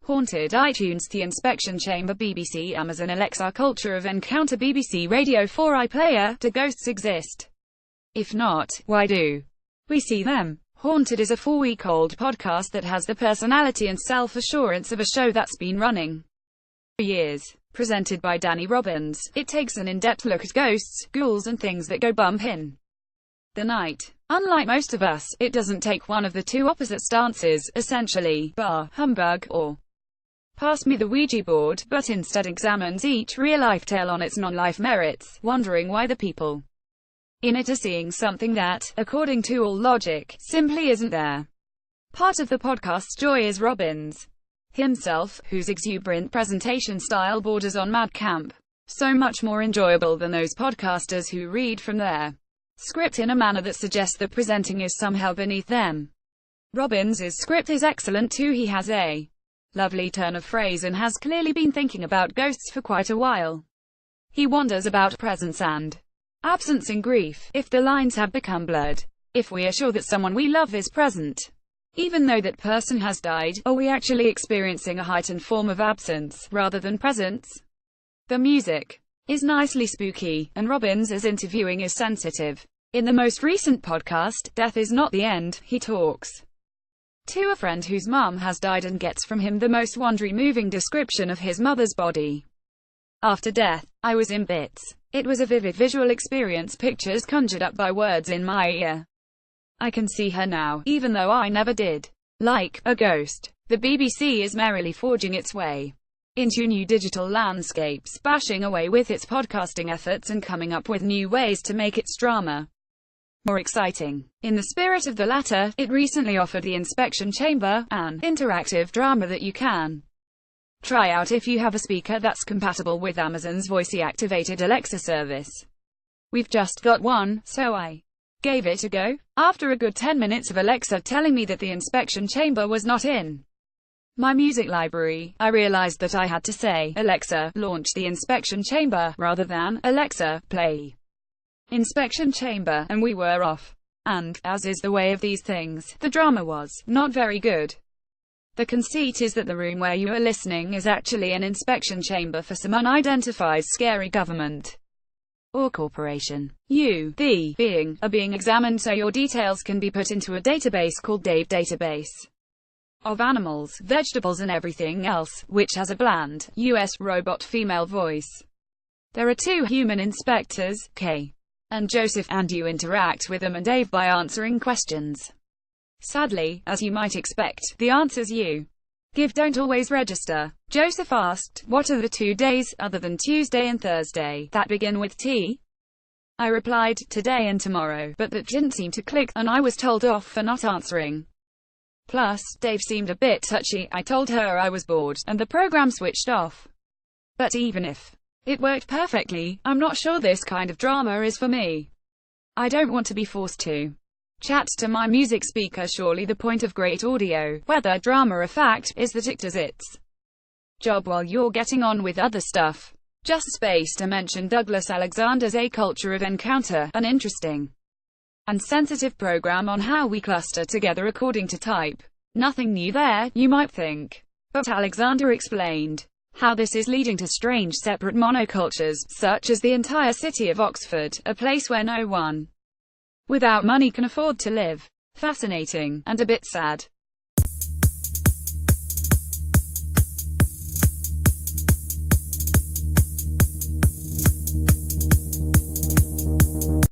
Haunted iTunes, The Inspection Chamber, BBC, Amazon Alexa, Culture of Encounter, BBC Radio 4, iPlayer. Do ghosts exist? If not, why do we see them? Haunted is a 4-week-old podcast that has the personality and self-assurance of a show that's been running for years. Presented by Danny Robbins, it takes an in-depth look at ghosts, ghouls and things that go bump in the night. Unlike most of us, it doesn't take one of the two opposite stances, essentially, bah, humbug, or pass me the Ouija board, but instead examines each real-life tale on its non-life merits, wondering why the people in it are seeing something that, according to all logic, simply isn't there. Part of the podcast's joy is Robbins himself, whose exuberant presentation style borders on mad camp. So much more enjoyable than those podcasters who read from their script in a manner that suggests that presenting is somehow beneath them. Robbins' script is excellent too. He has a lovely turn of phrase and has clearly been thinking about ghosts for quite a while. He wonders about presence and absence in grief, if the lines have become blurred, if we are sure that someone we love is present, even though that person has died, are we actually experiencing a heightened form of absence, rather than presence? The music is nicely spooky, and Robbins' interviewing is sensitive. In the most recent podcast, Death Is Not the End, he talks to a friend whose mum has died and gets from him the most wondery, moving description of his mother's body after death. I was in bits. It was a vivid visual experience, pictures conjured up by words in my ear. I can see her now, even though I never did. Like a ghost, the BBC is merrily forging its way into new digital landscapes, bashing away with its podcasting efforts and coming up with new ways to make its drama more exciting. In the spirit of the latter, it recently offered The Inspection Chamber, an interactive drama that you can try out if you have a speaker that's compatible with Amazon's voice-activated Alexa service. We've just got one, so I gave it a go. After a good 10 minutes of Alexa telling me that The Inspection Chamber was not in my music library, I realized that I had to say, Alexa, launch The Inspection Chamber, rather than, Alexa, play Inspection Chamber, and we were off. And, as is the way of these things, the drama was not very good. The conceit is that the room where you are listening is actually an inspection chamber for some unidentified scary government or corporation. You, the being, are being examined so your details can be put into a database called Dave Database of animals, vegetables and everything else, which has a bland, US robot female voice. There are two human inspectors, Kay and Joseph, and you interact with them and Dave by answering questions. Sadly, as you might expect, the answers you give don't always register. Joseph asked, what are the 2 days, other than Tuesday and Thursday, that begin with T? I replied, today and tomorrow, but that didn't seem to click, and I was told off for not answering. Plus, Dave seemed a bit touchy. I told her I was bored, and the program switched off. But even if it worked perfectly, I'm not sure this kind of drama is for me. I don't want to be forced to chat to my music speaker. Surely the point of great audio, whether drama or fact, is that it does its job while you're getting on with other stuff. Just space to mention Douglas Alexander's A Culture of Encounter, an interesting and sensitive program on how we cluster together according to type. Nothing new there, you might think. But Alexander explained how this is leading to strange separate monocultures, such as the entire city of Oxford, a place where no one without money can afford to live. Fascinating, and a bit sad.